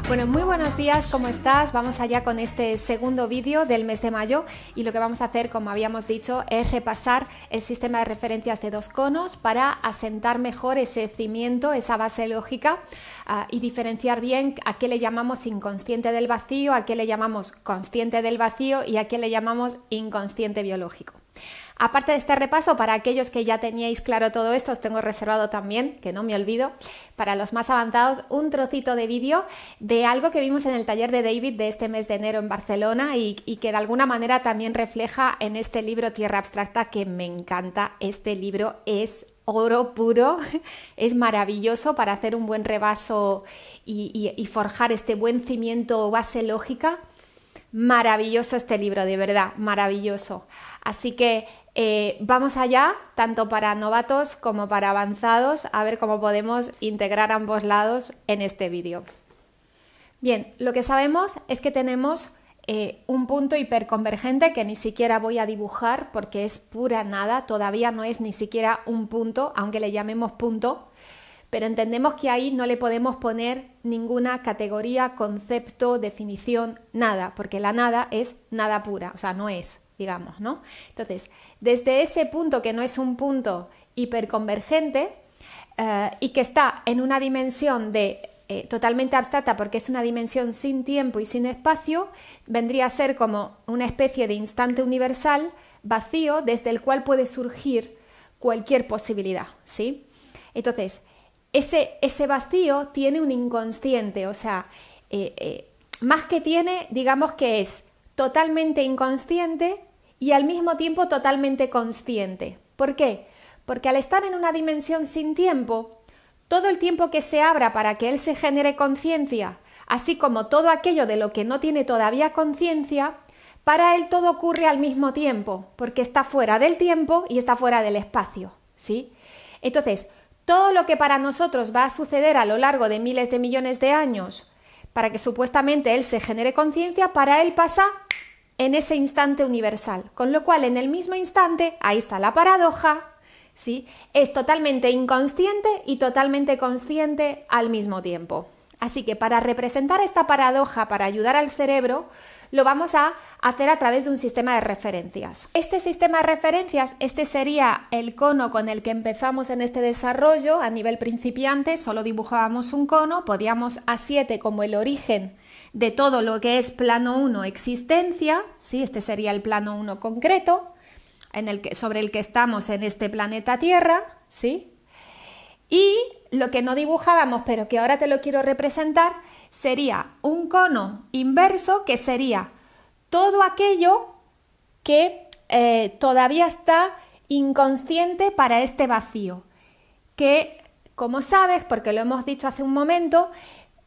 Bueno, muy buenos días, ¿cómo estás? Vamos allá con este segundo vídeo del mes de mayo y lo que vamos a hacer, como habíamos dicho, es repasar el sistema de referencias de dos conos para asentar mejor ese cimiento, esa base lógica y diferenciar bien a qué le llamamos inconsciente del vacío, a qué le llamamos consciente del vacío y a qué le llamamos inconsciente biológico. Aparte de este repaso, para aquellos que ya teníais claro todo esto, os tengo reservado también, que no me olvido, para los más avanzados, un trocito de vídeo de algo que vimos en el taller de David de este mes de enero en Barcelona y que de alguna manera también refleja en este libro Tierra Abstracta, que me encanta. Este libro es oro puro, es maravilloso para hacer un buen repaso y forjar este buen cimiento, base lógica. Maravilloso este libro, de verdad, maravilloso. Así que vamos allá, tanto para novatos como para avanzados, a ver cómo podemos integrar ambos lados en este vídeo. Bien, lo que sabemos es que tenemos un punto hiperconvergente que ni siquiera voy a dibujar porque es pura nada, todavía no es ni siquiera un punto, aunque le llamemos punto, pero entendemos que ahí no le podemos poner ninguna categoría, concepto, definición, nada, porque la nada es nada pura, o sea, no es, digamos, ¿no? Entonces, desde ese punto que no es un punto hiperconvergente y que está en una dimensión de totalmente abstracta porque es una dimensión sin tiempo y sin espacio, vendría a ser como una especie de instante universal vacío desde el cual puede surgir cualquier posibilidad, ¿sí? Entonces, ese vacío tiene un inconsciente, o sea, más que tiene, digamos que es totalmente inconsciente y al mismo tiempo totalmente consciente. ¿Por qué? Porque al estar en una dimensión sin tiempo, todo el tiempo que se abra para que él se genere conciencia, así como todo aquello de lo que no tiene todavía conciencia, para él todo ocurre al mismo tiempo, porque está fuera del tiempo y está fuera del espacio, ¿sí? Entonces, todo lo que para nosotros va a suceder a lo largo de miles de millones de años, para que supuestamente él se genere conciencia, para él pasa en ese instante universal. Con lo cual, en el mismo instante, ahí está la paradoja, ¿sí? Es totalmente inconsciente y totalmente consciente al mismo tiempo. Así que para representar esta paradoja, para ayudar al cerebro, lo vamos a hacer a través de un sistema de referencias. Este sistema de referencias, este sería el cono con el que empezamos en este desarrollo a nivel principiante, solo dibujábamos un cono, podíamos A7 como el origen de todo lo que es plano 1 existencia, ¿sí? Este sería el plano 1 concreto, sobre el que estamos en este planeta Tierra, ¿sí? Y lo que no dibujábamos, pero que ahora te lo quiero representar, sería un cono inverso, que sería todo aquello que todavía está inconsciente para este vacío. Que, como sabes, porque lo hemos dicho hace un momento,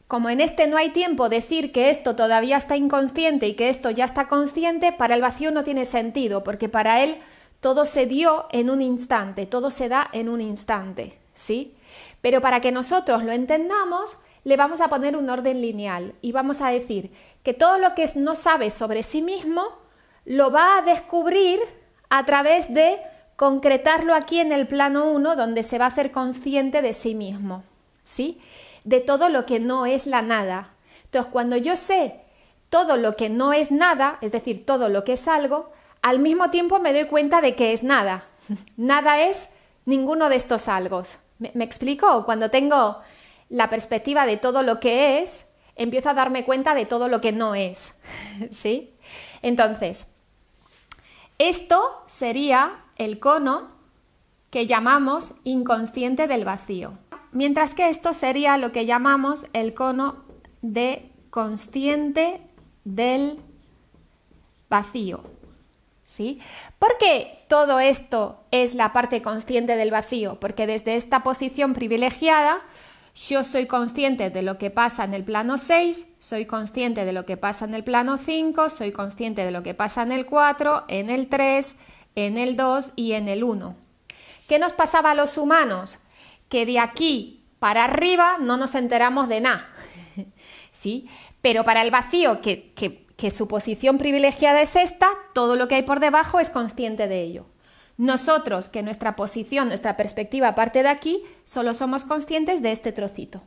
como en este no hay tiempo, decir que esto todavía está inconsciente y que esto ya está consciente, para el vacío no tiene sentido, porque para él todo se dio en un instante, todo se da en un instante, ¿sí? Pero para que nosotros lo entendamos, le vamos a poner un orden lineal y vamos a decir que todo lo que no sabe sobre sí mismo lo va a descubrir a través de concretarlo aquí en el plano 1, donde se va a hacer consciente de sí mismo, ¿sí? De todo lo que no es la nada. Entonces, cuando yo sé todo lo que no es nada, es decir, todo lo que es algo, al mismo tiempo me doy cuenta de que es nada. Nada es ninguno de estos algos. ¿Me explico? Cuando tengo la perspectiva de todo lo que es, empiezo a darme cuenta de todo lo que no es, ¿sí? Entonces, esto sería el cono que llamamos inconsciente del vacío, mientras que esto sería lo que llamamos el cono de consciente del vacío, ¿sí? ¿Por qué todo esto es la parte consciente del vacío? Porque desde esta posición privilegiada yo soy consciente de lo que pasa en el plano 6, soy consciente de lo que pasa en el plano 5, soy consciente de lo que pasa en el 4, en el 3, en el 2 y en el 1. ¿Qué nos pasaba a los humanos? Que de aquí para arriba no nos enteramos de nada, ¿sí? Pero para el vacío, que su posición privilegiada es esta, todo lo que hay por debajo es consciente de ello. Nosotros, que nuestra posición, nuestra perspectiva parte de aquí, solo somos conscientes de este trocito,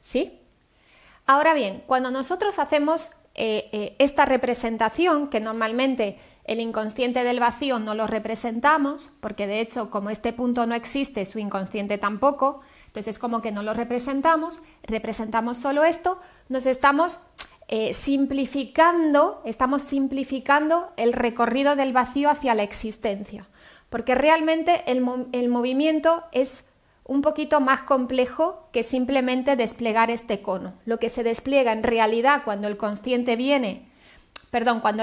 ¿sí? Ahora bien, cuando nosotros hacemos esta representación, que normalmente el inconsciente del vacío no lo representamos, porque de hecho como este punto no existe, su inconsciente tampoco, entonces es como que no lo representamos solo esto, nos estamos simplificando el recorrido del vacío hacia la existencia, porque realmente el movimiento es un poquito más complejo que simplemente desplegar este cono. Lo que se despliega en realidad cuando el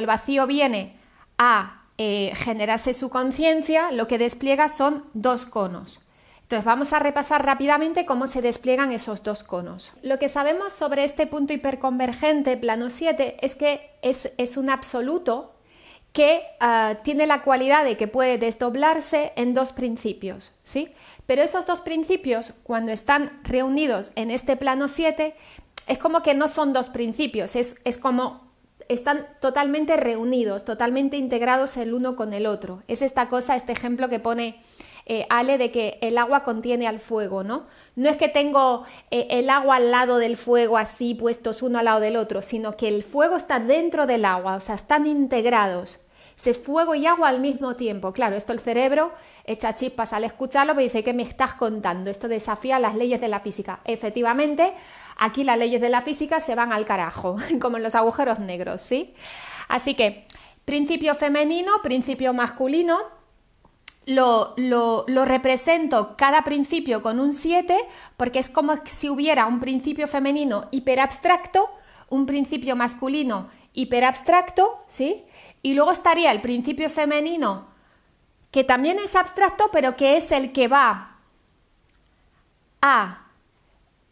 vacío viene a generarse su conciencia, lo que despliega son dos conos. Entonces vamos a repasar rápidamente cómo se despliegan esos dos conos. Lo que sabemos sobre este punto hiperconvergente, plano 7, es que es un absoluto que tiene la cualidad de que puede desdoblarse en dos principios, ¿sí? Pero esos dos principios, cuando están reunidos en este plano 7, es como que no son dos principios, es como están totalmente reunidos, totalmente integrados el uno con el otro. Es esta cosa, este ejemplo que pone Ale de que el agua contiene al fuego, ¿no? No es que tengo el agua al lado del fuego así puestos uno al lado del otro, sino que el fuego está dentro del agua, o sea, están integrados. Es fuego y agua al mismo tiempo. Claro, esto el cerebro echa chispas al escucharlo, pero dice, ¿qué me estás contando? Esto desafía las leyes de la física. Efectivamente, aquí las leyes de la física se van al carajo, como en los agujeros negros, ¿sí? Así que, principio femenino, principio masculino, lo represento cada principio con un 7, porque es como si hubiera un principio femenino hiperabstracto, un principio masculino hiperabstracto, ¿sí? Y luego estaría el principio femenino, que también es abstracto, pero que es el que va a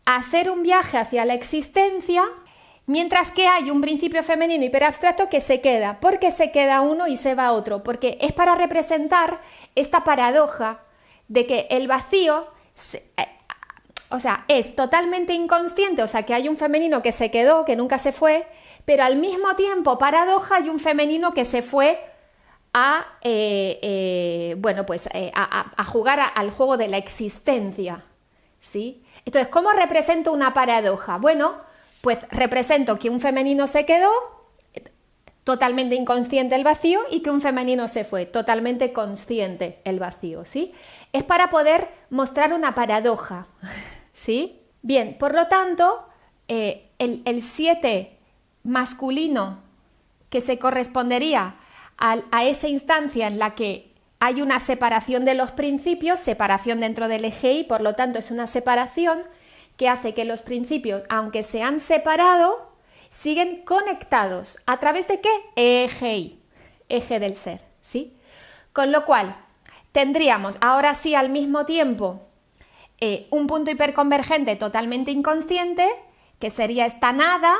hacer un viaje hacia la existencia, mientras que hay un principio femenino hiperabstracto que se queda. ¿Por qué se queda uno y se va otro? Porque es para representar esta paradoja de que el vacío es totalmente inconsciente, o sea, que hay un femenino que se quedó, que nunca se fue, pero al mismo tiempo, paradoja, hay un femenino que se fue a jugar al juego de la existencia, ¿sí? Entonces, ¿cómo represento una paradoja? Bueno, pues represento que un femenino se quedó, totalmente inconsciente el vacío, y que un femenino se fue, totalmente consciente el vacío, ¿sí? Es para poder mostrar una paradoja, ¿sí? Bien, por lo tanto, el 7 masculino, que se correspondería a esa instancia en la que hay una separación de los principios, separación dentro del eje Y, por lo tanto es una separación que hace que los principios, aunque se han separado, siguen conectados. ¿A través de qué? Eje Y, eje del ser, ¿sí? Con lo cual, tendríamos ahora sí al mismo tiempo un punto hiperconvergente totalmente inconsciente, que sería esta nada,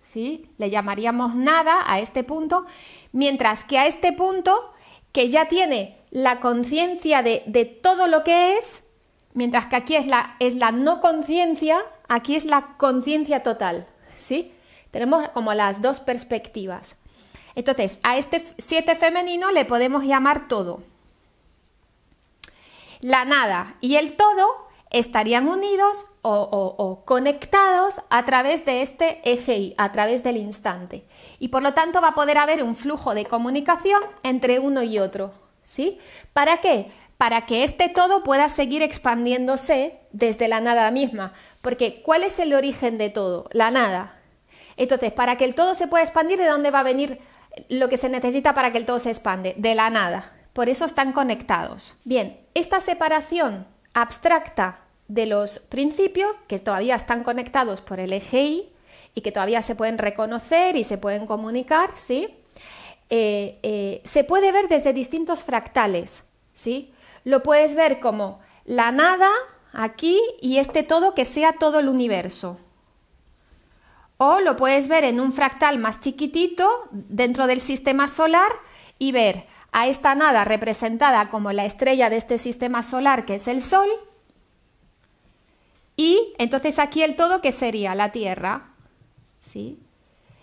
¿sí? Le llamaríamos nada a este punto, mientras que a este punto, que ya tiene la conciencia de todo lo que es, mientras que aquí es la no conciencia, aquí es la conciencia total, ¿sí? Tenemos como las dos perspectivas. Entonces, a este 7 femenino le podemos llamar todo. La nada y el todo estarían unidos o conectados a través de este eje Y, a través del instante. Y por lo tanto va a poder haber un flujo de comunicación entre uno y otro, ¿sí? ¿Para qué? Para que este todo pueda seguir expandiéndose desde la nada misma. Porque ¿cuál es el origen de todo? La nada. Entonces, para que el todo se pueda expandir, ¿de dónde va a venir lo que se necesita para que el todo se expande? De la nada. Por eso están conectados. Bien, esta separación abstracta de los principios, que todavía están conectados por el eje y que todavía se pueden reconocer y se pueden comunicar, ¿sí? Se puede ver desde distintos fractales, ¿sí? Lo puedes ver como la nada aquí y este todo que sea todo el universo. O lo puedes ver en un fractal más chiquitito dentro del sistema solar y ver a esta nada representada como la estrella de este sistema solar, que es el Sol, y entonces aquí el todo, que sería la Tierra, ¿sí?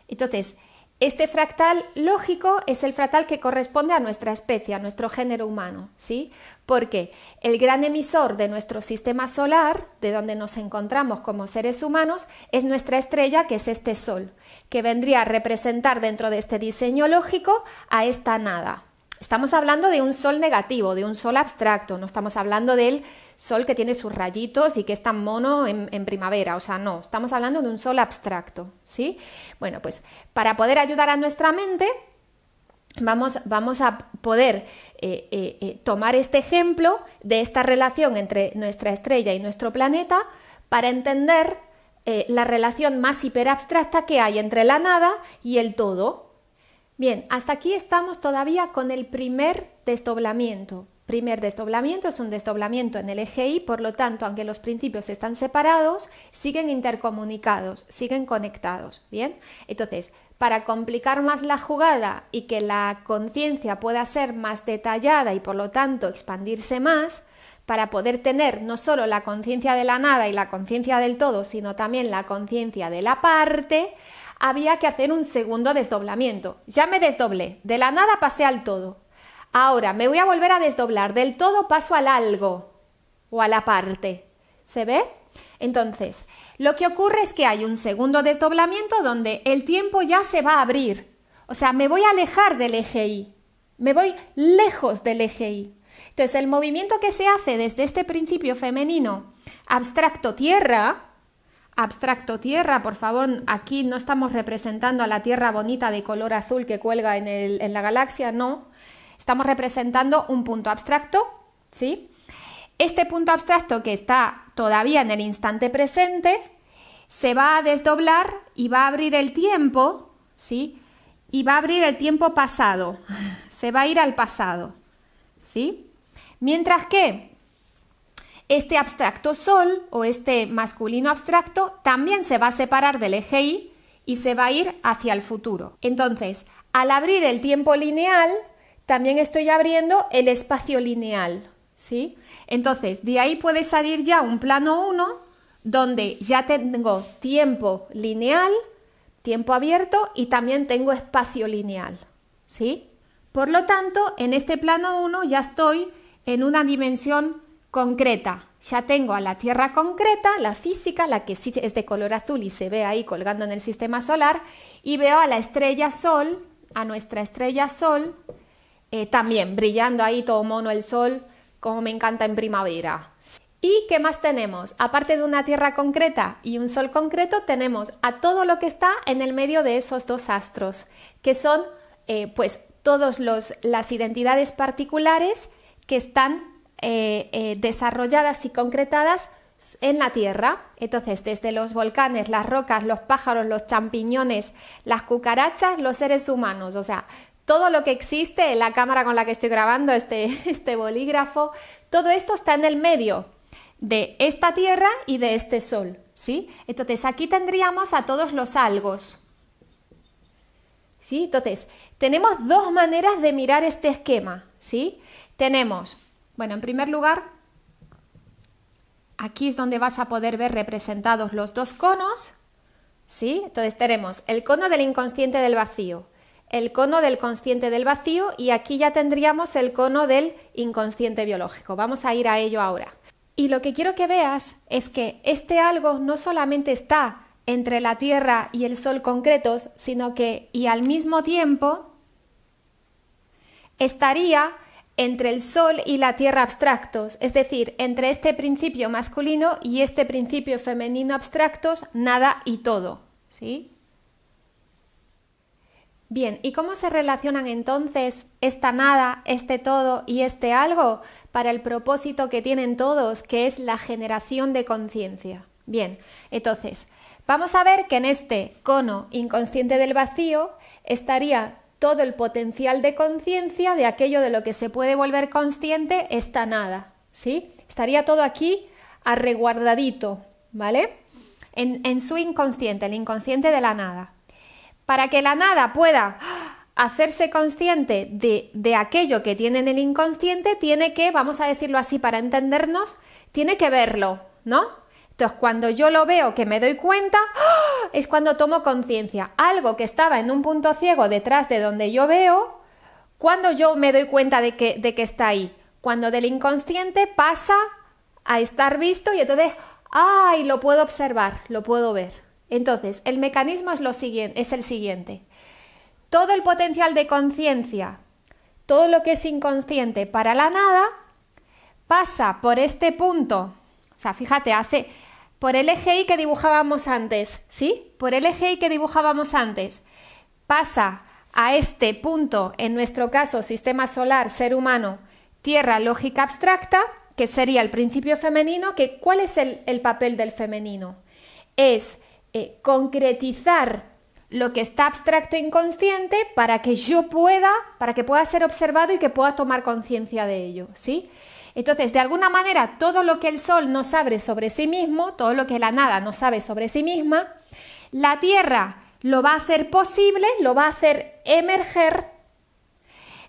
Entonces, Este fractal lógico es el fractal que corresponde a nuestra especie, a nuestro género humano, ¿sí? Porque el gran emisor de nuestro sistema solar, de donde nos encontramos como seres humanos, es nuestra estrella, que es este Sol, que vendría a representar dentro de este diseño lógico a esta nada. Estamos hablando de un Sol negativo, de un Sol abstracto, no estamos hablando del Sol que tiene sus rayitos y que es tan mono en primavera, o sea, no, estamos hablando de un Sol abstracto, ¿sí? Bueno, pues para poder ayudar a nuestra mente, vamos a poder tomar este ejemplo de esta relación entre nuestra estrella y nuestro planeta para entender la relación más hiperabstracta que hay entre la nada y el todo. Bien, hasta aquí estamos todavía con el primer desdoblamiento. Primer desdoblamiento es un desdoblamiento en el eje Y, por lo tanto, aunque los principios están separados, siguen intercomunicados, siguen conectados. Bien, entonces, para complicar más la jugada y que la conciencia pueda ser más detallada y por lo tanto expandirse más, para poder tener no solo la conciencia de la nada y la conciencia del todo, sino también la conciencia de la parte, había que hacer un segundo desdoblamiento. Ya me desdoblé, de la nada pasé al todo. Ahora me voy a volver a desdoblar, del todo paso al algo o a la parte. ¿Se ve? Entonces, lo que ocurre es que hay un segundo desdoblamiento donde el tiempo ya se va a abrir. O sea, me voy a alejar del eje Y, me voy lejos del eje Y. Entonces, el movimiento que se hace desde este principio femenino, abstracto tierra, por favor, aquí no estamos representando a la Tierra bonita de color azul que cuelga en la galaxia, no. Estamos representando un punto abstracto, ¿sí? Este punto abstracto que está todavía en el instante presente se va a desdoblar y va a abrir el tiempo, ¿sí? Y va a abrir el tiempo pasado, se va a ir al pasado, ¿sí? Mientras que este abstracto Sol o este masculino abstracto también se va a separar del eje Y se va a ir hacia el futuro. Entonces, al abrir el tiempo lineal, también estoy abriendo el espacio lineal, ¿sí? Entonces, de ahí puede salir ya un plano 1 donde ya tengo tiempo lineal, tiempo abierto y también tengo espacio lineal, ¿sí? Por lo tanto, en este plano 1 ya estoy en una dimensión concreta. Ya tengo a la Tierra concreta, la física, la que sí es de color azul y se ve ahí colgando en el sistema solar, y veo a la estrella Sol, a nuestra estrella Sol, también brillando ahí todo mono el Sol, como me encanta en primavera. ¿Y qué más tenemos? Aparte de una Tierra concreta y un Sol concreto, tenemos a todo lo que está en el medio de esos dos astros, que son pues todas las identidades particulares que están desarrolladas y concretadas en la Tierra. Entonces, desde los volcanes, las rocas, los pájaros, los champiñones, las cucarachas, los seres humanos, o sea, todo lo que existe, la cámara con la que estoy grabando, este bolígrafo, todo esto está en el medio de esta Tierra y de este Sol, ¿sí? Entonces, aquí tendríamos a todos los algos, ¿sí? Entonces, tenemos dos maneras de mirar este esquema, ¿sí? Tenemos, bueno, en primer lugar, aquí es donde vas a poder ver representados los dos conos, ¿sí? Entonces tenemos el cono del inconsciente del vacío, el cono del consciente del vacío y aquí ya tendríamos el cono del inconsciente biológico. Vamos a ir a ello ahora. Y lo que quiero que veas es que este algo no solamente está entre la Tierra y el Sol concretos, sino que, y al mismo tiempo, estaría entre el Sol y la Tierra abstractos, es decir, entre este principio masculino y este principio femenino abstractos, nada y todo, ¿sí? Bien, ¿y cómo se relacionan entonces esta nada, este todo y este algo para el propósito que tienen todos, que es la generación de conciencia? Bien, entonces, vamos a ver que en este cono inconsciente del vacío estaría todo el potencial de conciencia de aquello de lo que se puede volver consciente, esta nada, ¿sí? Estaría todo aquí arreguardadito, ¿vale? En su inconsciente, el inconsciente de la nada. Para que la nada pueda hacerse consciente de aquello que tiene en el inconsciente, tiene que, vamos a decirlo así para entendernos, tiene que verlo, ¿no? Entonces, cuando yo lo veo, que me doy cuenta, ¡oh!, es cuando tomo conciencia. Algo que estaba en un punto ciego detrás de donde yo veo, cuando yo me doy cuenta de que está ahí. Cuando del inconsciente pasa a estar visto y entonces, ¡ay!, lo puedo observar, lo puedo ver. Entonces, el mecanismo es el siguiente. Todo el potencial de conciencia, todo lo que es inconsciente para la nada, pasa por este punto. O sea, fíjate, por el eje Y que dibujábamos antes, ¿sí? Por el eje Y que dibujábamos antes, pasa a este punto, en nuestro caso, sistema solar, ser humano, tierra, lógica abstracta, que sería el principio femenino. ¿Cuál es el papel del femenino? Es concretizar lo que está abstracto e inconsciente para que pueda ser observado y que pueda tomar conciencia de ello, ¿sí? Entonces, de alguna manera, todo lo que el Sol no sabe sobre sí mismo, todo lo que la nada no sabe sobre sí misma, la Tierra lo va a hacer posible, lo va a hacer emerger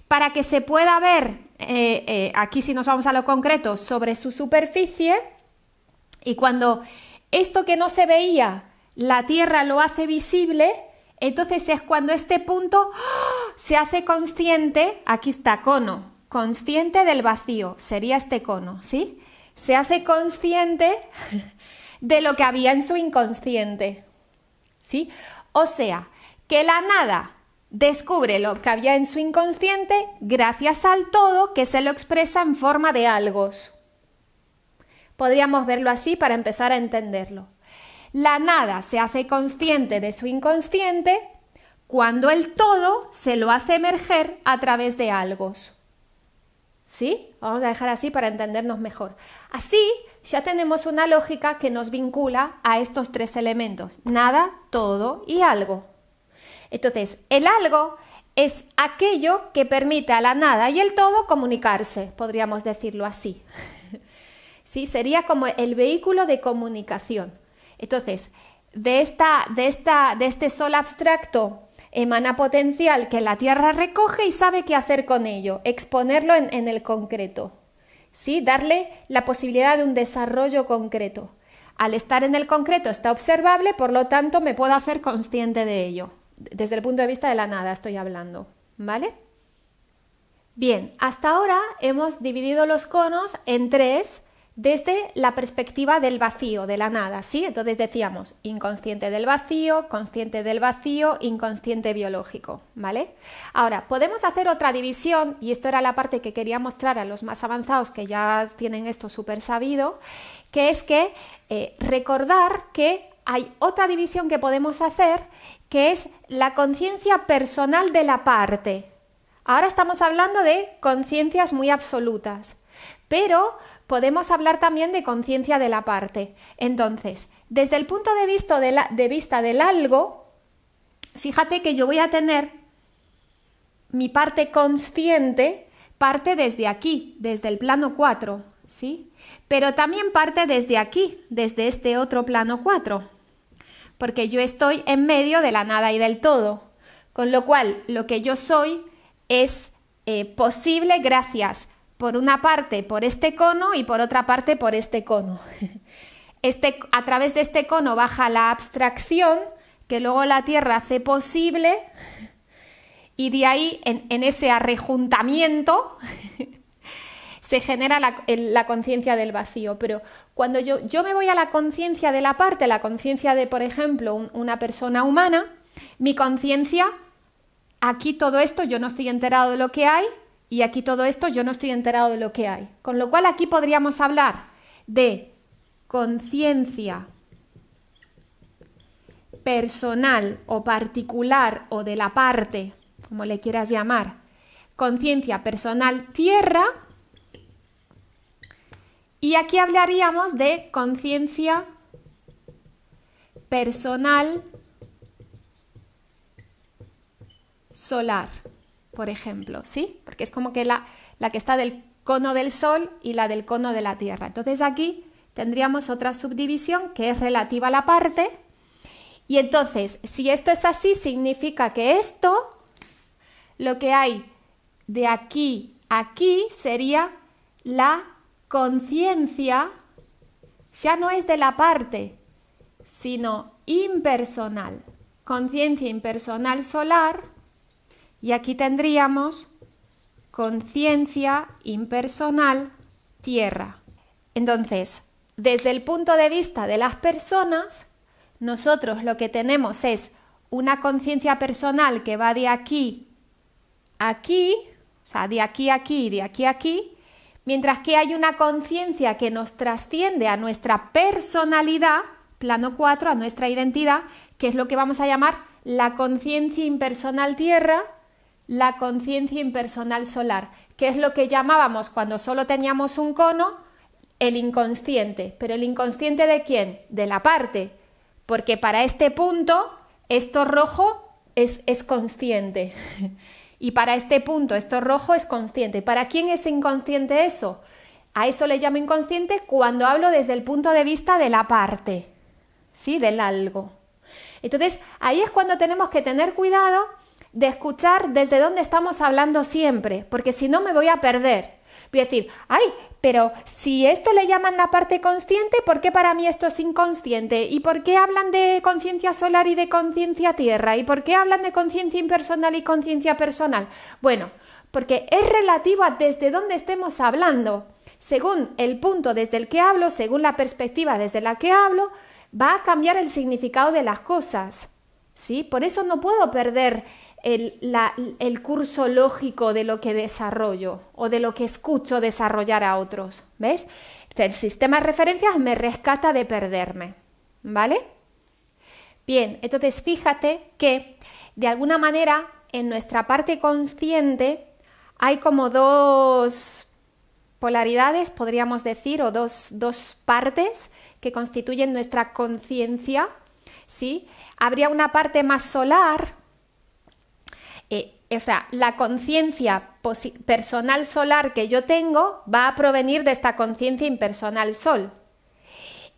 para que se pueda ver, aquí si nos vamos a lo concreto, sobre su superficie, y cuando esto que no se veía, la Tierra lo hace visible, entonces es cuando este punto se hace consciente, aquí está, cono, consciente del vacío, sería este cono, ¿sí? Se hace consciente de lo que había en su inconsciente, ¿sí? O sea, que la nada descubre lo que había en su inconsciente gracias al todo que se lo expresa en forma de algos. Podríamos verlo así para empezar a entenderlo. La nada se hace consciente de su inconsciente cuando el todo se lo hace emerger a través de algos. ¿Sí? Vamos a dejar así para entendernos mejor. Así ya tenemos una lógica que nos vincula a estos tres elementos: nada, todo y algo. Entonces, el algo es aquello que permite a la nada y el todo comunicarse, podríamos decirlo así. ¿Sí? Sería como el vehículo de comunicación. Entonces, de este sol abstracto emana potencial que la Tierra recoge y sabe qué hacer con ello, exponerlo en el concreto, ¿sí? Darle la posibilidad de un desarrollo concreto. Al estar en el concreto está observable, por lo tanto me puedo hacer consciente de ello. Desde el punto de vista de la nada estoy hablando, ¿vale? Bien, hasta ahora hemos dividido los conos en tres desde la perspectiva del vacío, de la nada, ¿sí? Entonces decíamos inconsciente del vacío, consciente del vacío, inconsciente biológico, ¿vale? Ahora, podemos hacer otra división, y esto era la parte que quería mostrar a los más avanzados que ya tienen esto súper sabido, que es que recordar que hay otra división que podemos hacer, que es la conciencia personal de la parte. Ahora estamos hablando de conciencias muy absolutas, pero podemos hablar también de conciencia de la parte. Entonces, desde el punto de vista del algo, fíjate que yo voy a tener mi parte consciente, parte desde aquí, desde el plano 4, ¿sí? Pero también parte desde aquí, desde este otro plano 4, porque yo estoy en medio de la nada y del todo, con lo cual lo que yo soy es posible gracias, por una parte, por este cono y por otra parte, por este cono. A través de este cono baja la abstracción que luego la Tierra hace posible, y de ahí, en ese arrejuntamiento, se genera la conciencia del vacío. Pero cuando yo me voy a la conciencia de la parte, la conciencia de, por ejemplo, una persona humana, mi conciencia, aquí todo esto yo no estoy enterado de lo que hay, y aquí todo esto yo no estoy enterado de lo que hay. Con lo cual aquí podríamos hablar de conciencia personal o particular o de la parte, como le quieras llamar, conciencia personal tierra, y aquí hablaríamos de conciencia personal solar, por ejemplo, ¿sí? Porque es como que la que está del cono del Sol y la del cono de la Tierra. Entonces aquí tendríamos otra subdivisión que es relativa a la parte, y entonces, si esto es así, significa que esto, lo que hay de aquí a aquí, sería la conciencia ya no es de la parte, sino impersonal. Conciencia impersonal solar, y aquí tendríamos conciencia impersonal tierra. Entonces, desde el punto de vista de las personas, nosotros lo que tenemos es una conciencia personal que va de aquí a aquí, o sea, de aquí a aquí y de aquí a aquí, mientras que hay una conciencia que nos trasciende a nuestra personalidad, plano 4, a nuestra identidad, que es lo que vamos a llamar la conciencia impersonal tierra, la conciencia impersonal solar, que es lo que llamábamos cuando solo teníamos un cono, el inconsciente. ¿Pero el inconsciente de quién? De la parte, porque para este punto esto rojo es consciente y para este punto esto rojo es consciente. ¿Para quién es inconsciente eso? A eso le llamo inconsciente cuando hablo desde el punto de vista de la parte, ¿sí? Del algo. Entonces, ahí es cuando tenemos que tener cuidado de escuchar desde dónde estamos hablando siempre, porque si no me voy a perder. Voy a decir, ay, pero si esto le llaman la parte consciente, ¿por qué para mí esto es inconsciente? ¿Y por qué hablan de conciencia solar y de conciencia tierra? ¿Y por qué hablan de conciencia impersonal y conciencia personal? Bueno, porque es relativo a desde dónde estemos hablando. Según el punto desde el que hablo, según la perspectiva desde la que hablo, va a cambiar el significado de las cosas, ¿sí? Por eso no puedo perder el curso lógico de lo que desarrollo o de lo que escucho desarrollar a otros, ¿ves? El sistema de referencias me rescata de perderme, ¿vale? Bien, entonces fíjate que de alguna manera en nuestra parte consciente hay como dos polaridades, podríamos decir, o dos partes que constituyen nuestra conciencia, ¿sí? Habría una parte más solar, o sea, la conciencia personal solar que yo tengo va a provenir de esta conciencia impersonal sol.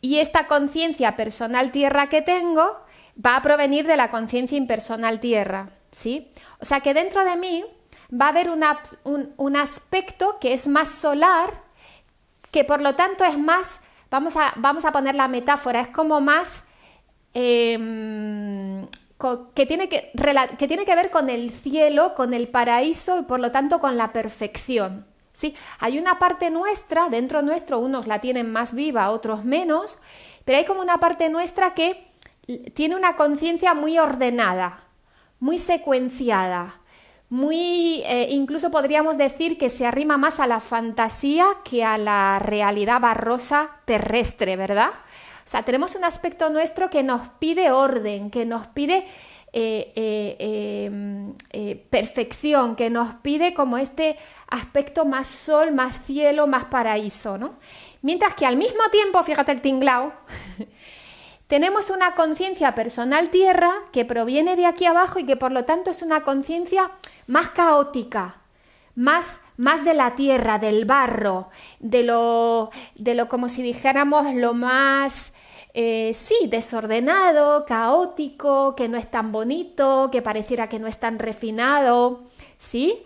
Y esta conciencia personal tierra que tengo va a provenir de la conciencia impersonal tierra, ¿sí? O sea que dentro de mí va a haber un aspecto que es más solar, que por lo tanto es más, vamos a poner la metáfora, es como más que tiene que ver con el cielo, con el paraíso y por lo tanto con la perfección, ¿sí? Hay una parte nuestra, dentro nuestro, unos la tienen más viva, otros menos, pero hay como una parte nuestra que tiene una conciencia muy ordenada, muy secuenciada, muy, incluso podríamos decir que se arrima más a la fantasía que a la realidad barrosa terrestre, ¿verdad? O sea, tenemos un aspecto nuestro que nos pide orden, que nos pide perfección, que nos pide como este aspecto más sol, más cielo, más paraíso, ¿no? Mientras que al mismo tiempo, fíjate el tinglao, tenemos una conciencia personal tierra que proviene de aquí abajo y que por lo tanto es una conciencia más caótica, más de la tierra, del barro, de lo como si dijéramos lo más, desordenado, caótico, que no es tan bonito, que pareciera que no es tan refinado, ¿sí?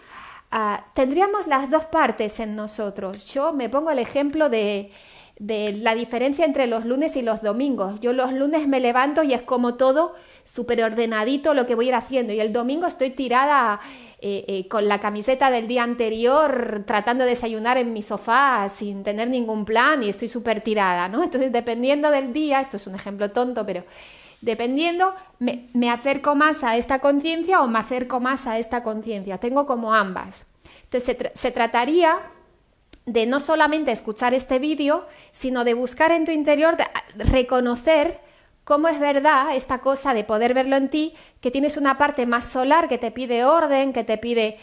Tendríamos las dos partes en nosotros. Yo me pongo el ejemplo de la diferencia entre los lunes y los domingos. Yo los lunes me levanto y es como todo súper ordenadito lo que voy a ir haciendo, y el domingo estoy tirada con la camiseta del día anterior tratando de desayunar en mi sofá sin tener ningún plan y estoy súper tirada, ¿no? Entonces, dependiendo del día, esto es un ejemplo tonto, pero dependiendo, me acerco más a esta conciencia o me acerco más a esta conciencia. Tengo como ambas. Entonces, se trataría de no solamente escuchar este vídeo, sino de buscar en tu interior, de reconocer cómo es verdad esta cosa de poder verlo en ti, que tienes una parte más solar que te pide orden, que te pide,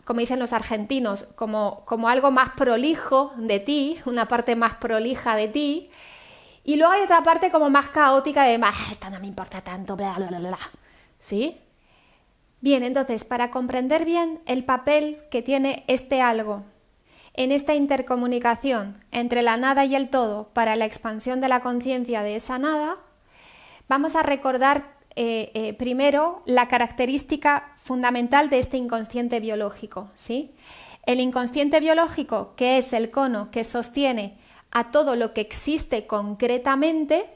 como dicen los argentinos, como algo más prolijo de ti, una parte más prolija de ti, y luego hay otra parte como más caótica de, esto no me importa tanto, bla, bla, bla, bla, ¿sí? Bien, entonces, para comprender bien el papel que tiene este algo en esta intercomunicación entre la nada y el todo para la expansión de la conciencia de esa nada, vamos a recordar primero la característica fundamental de este inconsciente biológico, ¿sí? El inconsciente biológico, que es el cono que sostiene a todo lo que existe concretamente,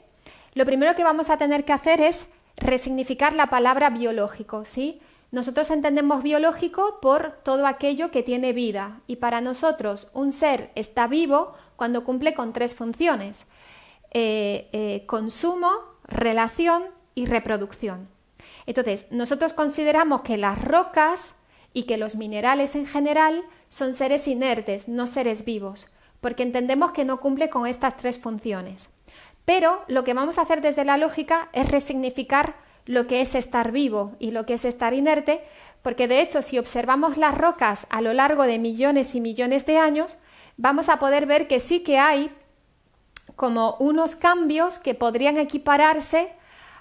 lo primero que vamos a tener que hacer es resignificar la palabra biológico, ¿sí? Nosotros entendemos biológico por todo aquello que tiene vida y para nosotros un ser está vivo cuando cumple con 3 funciones: consumo, relación y reproducción. Entonces, nosotros consideramos que las rocas y que los minerales en general son seres inertes, no seres vivos, porque entendemos que no cumple con estas 3 funciones. Pero lo que vamos a hacer desde la lógica es resignificar lo que es estar vivo y lo que es estar inerte, porque de hecho si observamos las rocas a lo largo de millones y millones de años, vamos a poder ver que sí que hay como unos cambios que podrían equipararse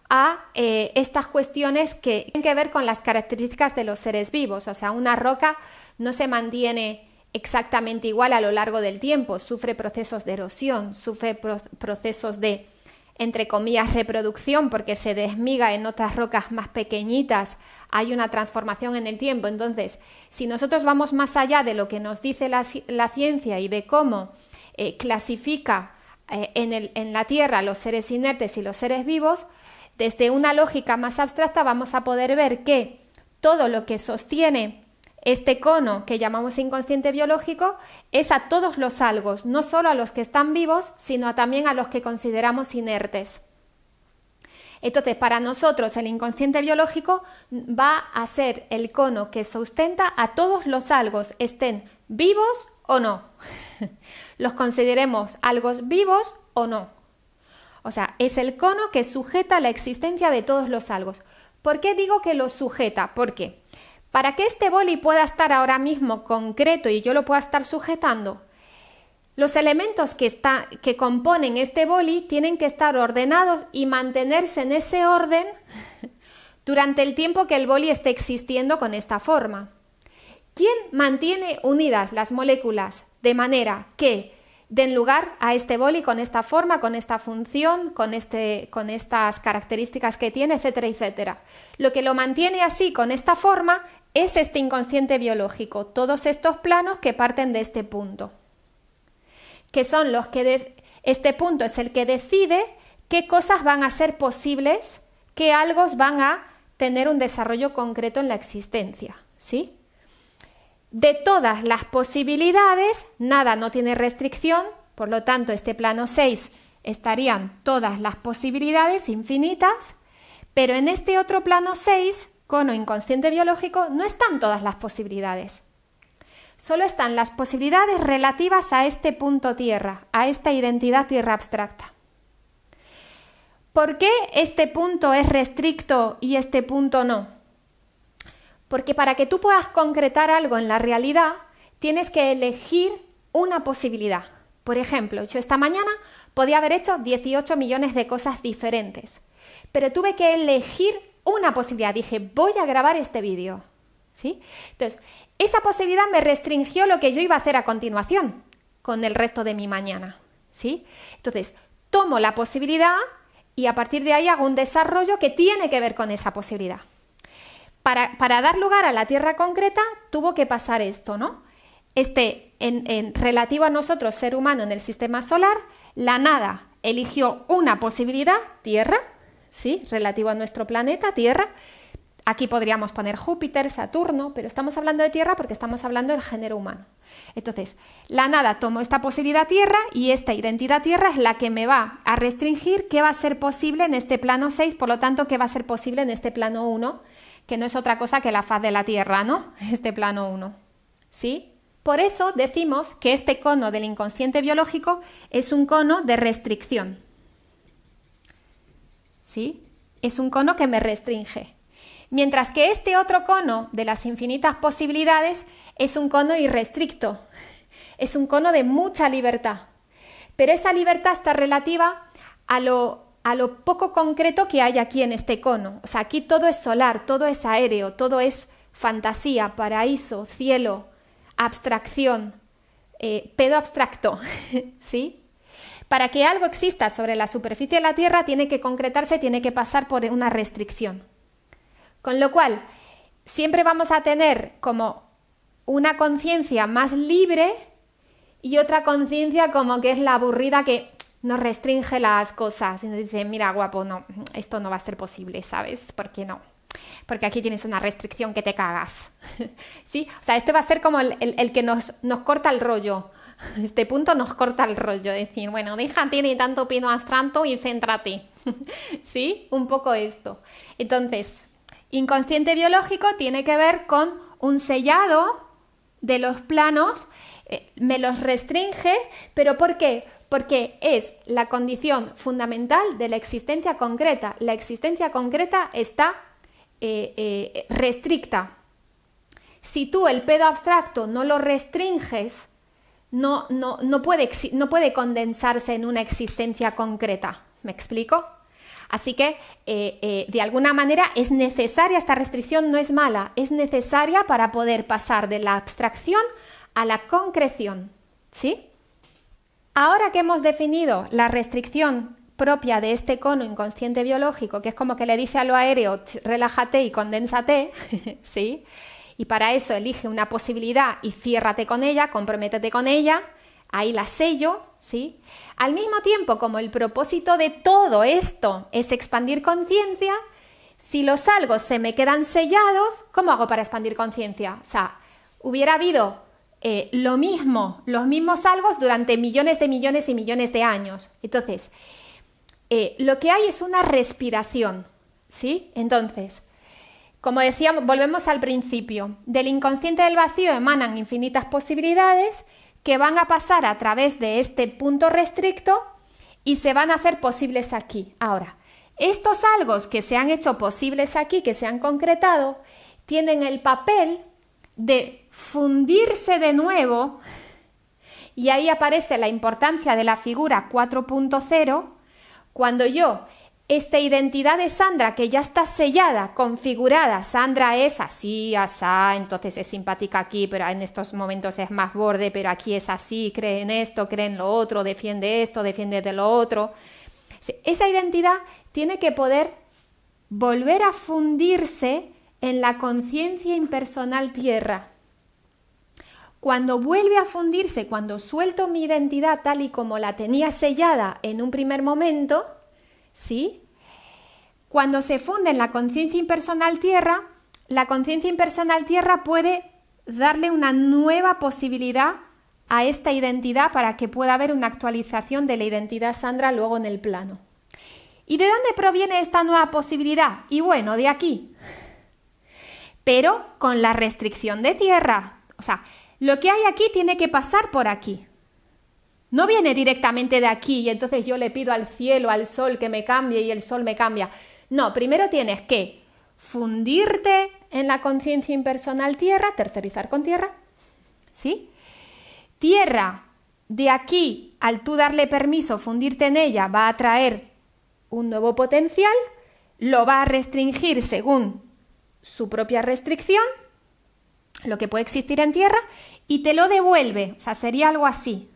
a estas cuestiones que tienen que ver con las características de los seres vivos. O sea, una roca no se mantiene exactamente igual a lo largo del tiempo, sufre procesos de erosión, sufre procesos de, entre comillas, reproducción, porque se desmiga en otras rocas más pequeñitas, hay una transformación en el tiempo. Entonces, si nosotros vamos más allá de lo que nos dice la ciencia y de cómo clasifica en la Tierra los seres inertes y los seres vivos, desde una lógica más abstracta vamos a poder ver que todo lo que sostiene este cono que llamamos inconsciente biológico es a todos los algos, no solo a los que están vivos, sino también a los que consideramos inertes. Entonces, para nosotros el inconsciente biológico va a ser el cono que sustenta a todos los algos, estén vivos o no. Los consideremos algos vivos o no. O sea, es el cono que sujeta la existencia de todos los algos. ¿Por qué digo que lo sujeta? Porque para que este boli pueda estar ahora mismo concreto y yo lo pueda estar sujetando, los elementos que componen este boli tienen que estar ordenados y mantenerse en ese orden durante el tiempo que el boli esté existiendo con esta forma. ¿Quién mantiene unidas las moléculas de manera que den lugar a este boli con esta forma, con esta función, con estas características que tiene, etcétera, etcétera? Lo que lo mantiene así, con esta forma, es este inconsciente biológico, todos estos planos que parten de este punto, que son los que este punto es el que decide qué cosas van a ser posibles, qué algos van a tener un desarrollo concreto en la existencia, ¿sí? De todas las posibilidades, nada no tiene restricción, por lo tanto, este plano 6 estarían todas las posibilidades infinitas, pero en este otro plano 6, cono inconsciente biológico, no están todas las posibilidades. Solo están las posibilidades relativas a este punto tierra, a esta identidad tierra abstracta. ¿Por qué este punto es restricto y este punto no? Porque para que tú puedas concretar algo en la realidad, tienes que elegir una posibilidad. Por ejemplo, yo esta mañana podía haber hecho 18 millones de cosas diferentes, pero tuve que elegir una posibilidad. Dije, voy a grabar este vídeo, ¿sí? Entonces, esa posibilidad me restringió lo que yo iba a hacer a continuación con el resto de mi mañana, ¿sí? Entonces, tomo la posibilidad y a partir de ahí hago un desarrollo que tiene que ver con esa posibilidad. Para dar lugar a la Tierra concreta tuvo que pasar esto, ¿no? Relativo a nosotros, ser humano en el sistema solar, la nada eligió una posibilidad, Tierra, ¿sí? Relativo a nuestro planeta, Tierra. Aquí podríamos poner Júpiter, Saturno, pero estamos hablando de Tierra porque estamos hablando del género humano. Entonces, la nada tomó esta posibilidad Tierra y esta identidad Tierra es la que me va a restringir qué va a ser posible en este plano 6, por lo tanto, qué va a ser posible en este plano 1, que no es otra cosa que la faz de la Tierra, ¿no? Este plano 1, ¿sí? Por eso decimos que este cono del inconsciente biológico es un cono de restricción, ¿sí? Es un cono que me restringe. Mientras que este otro cono de las infinitas posibilidades es un cono irrestricto, es un cono de mucha libertad. Pero esa libertad está relativa a lo poco concreto que hay aquí en este cono. O sea, aquí todo es solar, todo es aéreo, todo es fantasía, paraíso, cielo, abstracción, pedo abstracto, ¿sí? Para que algo exista sobre la superficie de la Tierra tiene que concretarse, tiene que pasar por una restricción. Con lo cual, siempre vamos a tener como una conciencia más libre y otra conciencia como que es la aburrida que nos restringe las cosas y nos dice, mira guapo, no, esto no va a ser posible, ¿sabes? ¿Por qué no? Porque aquí tienes una restricción que te cagas. ¿Sí? O sea, este va a ser como el que nos corta el rollo. Este punto nos corta el rollo. Decir, bueno, déjate de tanto pino abstracto y céntrate. ¿Sí? Un poco esto. Entonces, inconsciente biológico tiene que ver con un sellado de los planos, me los restringe, pero ¿por qué? Porque es la condición fundamental de la existencia concreta. La existencia concreta está restricta. Si tú el pedo abstracto no lo restringes, no puede condensarse en una existencia concreta. ¿Me explico? Así que, de alguna manera, es necesaria esta restricción, no es mala, es necesaria para poder pasar de la abstracción a la concreción. ¿Sí? Ahora que hemos definido la restricción propia de este cono inconsciente biológico, que es como que le dice a lo aéreo, relájate y condénsate, ¿sí? Y para eso elige una posibilidad y ciérrate con ella, comprométete con ella, ahí la sello, ¿sí? Al mismo tiempo, como el propósito de todo esto es expandir conciencia, si los algos se me quedan sellados, ¿cómo hago para expandir conciencia? O sea, hubiera habido los mismos algos durante millones de millones y millones de años. Entonces, lo que hay es una respiración, ¿sí? Entonces, como decíamos, volvemos al principio. Del inconsciente del vacío emanan infinitas posibilidades que van a pasar a través de este punto restricto y se van a hacer posibles aquí. Ahora, estos algos que se han hecho posibles aquí, que se han concretado, tienen el papel de fundirse de nuevo, y ahí aparece la importancia de la figura 4.0, cuando yo, esta identidad de Sandra que ya está sellada, configurada, Sandra es así, asá, entonces es simpática aquí, pero en estos momentos es más borde, pero aquí es así, cree en esto, cree en lo otro, defiende esto, defiende de lo otro. Esa identidad tiene que poder volver a fundirse en la conciencia impersonal tierra. Cuando vuelve a fundirse, cuando suelto mi identidad tal y como la tenía sellada en un primer momento, ¿sí? Cuando se funde en la conciencia impersonal tierra, la conciencia impersonal tierra puede darle una nueva posibilidad a esta identidad para que pueda haber una actualización de la identidad Sandra luego en el plano. ¿Y de dónde proviene esta nueva posibilidad? Y bueno, de aquí. Pero con la restricción de tierra. O sea, lo que hay aquí tiene que pasar por aquí. No viene directamente de aquí y entonces yo le pido al cielo, al sol que me cambie y el sol me cambia. No, primero tienes que fundirte en la conciencia impersonal tierra, tercerizar con tierra, ¿sí? Tierra, de aquí, al tú darle permiso, fundirte en ella, va a traer un nuevo potencial, lo va a restringir según su propia restricción, lo que puede existir en tierra, y te lo devuelve, o sea, sería algo así.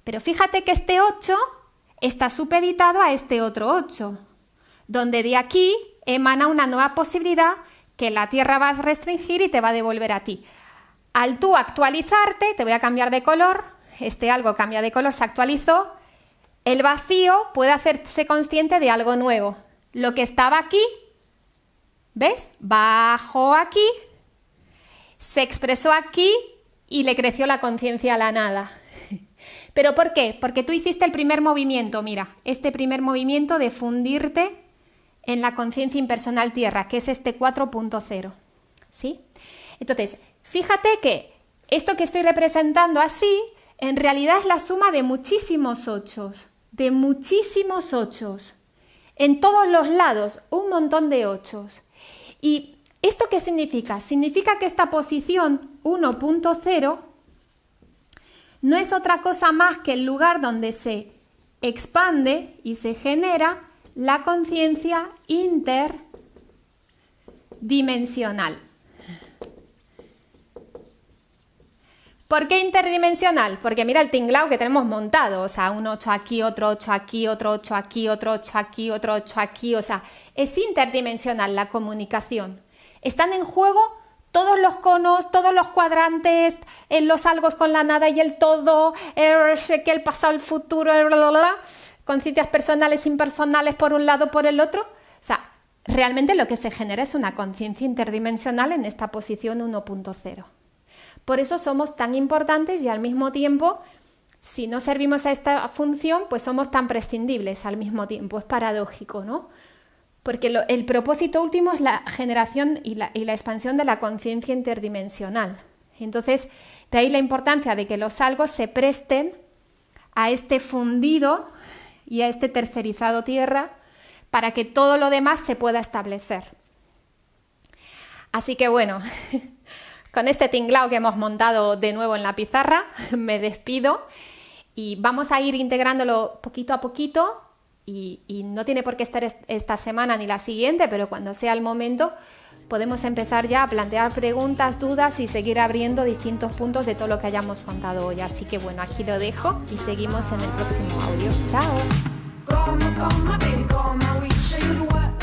Pero fíjate que este 8 está supeditado a este otro 8, donde de aquí emana una nueva posibilidad que la tierra va a restringir y te va a devolver a ti. Al tú actualizarte, te voy a cambiar de color, este algo cambia de color, se actualizó, el vacío puede hacerse consciente de algo nuevo. Lo que estaba aquí, ¿ves? Bajó aquí, se expresó aquí y le creció la conciencia a la nada. ¿Pero por qué? Porque tú hiciste el primer movimiento, mira, este primer movimiento de fundirte en la conciencia impersonal tierra, que es este 4.0, ¿sí? Entonces, fíjate que esto que estoy representando así, en realidad es la suma de muchísimos ochos, en todos los lados, un montón de ochos. ¿Y esto qué significa? Significa que esta posición 1.0 no es otra cosa más que el lugar donde se expande y se genera la conciencia interdimensional. ¿Por qué interdimensional? Porque mira el tinglao que tenemos montado, o sea, un 8 aquí, otro 8 aquí, otro 8 aquí, otro 8 aquí, otro 8 aquí, o sea, es interdimensional la comunicación. Están en juego todos los conos, todos los cuadrantes, los algos con la nada y el todo, que el pasado, el futuro, conciencias personales, impersonales por un lado, por el otro. O sea, realmente lo que se genera es una conciencia interdimensional en esta posición 1.0. Por eso somos tan importantes y al mismo tiempo, si no servimos a esta función, pues somos tan prescindibles al mismo tiempo. Es paradójico, ¿no? Porque el propósito último es la generación y la expansión de la conciencia interdimensional. Entonces, de ahí la importancia de que los algos se presten a este fundido y a este tercerizado tierra para que todo lo demás se pueda establecer. Así que bueno, con este tinglao que hemos montado de nuevo en la pizarra, me despido y vamos a ir integrándolo poquito a poquito. Y no tiene por qué estar esta semana ni la siguiente, pero cuando sea el momento podemos empezar ya a plantear preguntas, dudas y seguir abriendo distintos puntos de todo lo que hayamos contado hoy. Así que bueno, aquí lo dejo y seguimos en el próximo audio. ¡Chao! Come, baby, come, I will show you the world.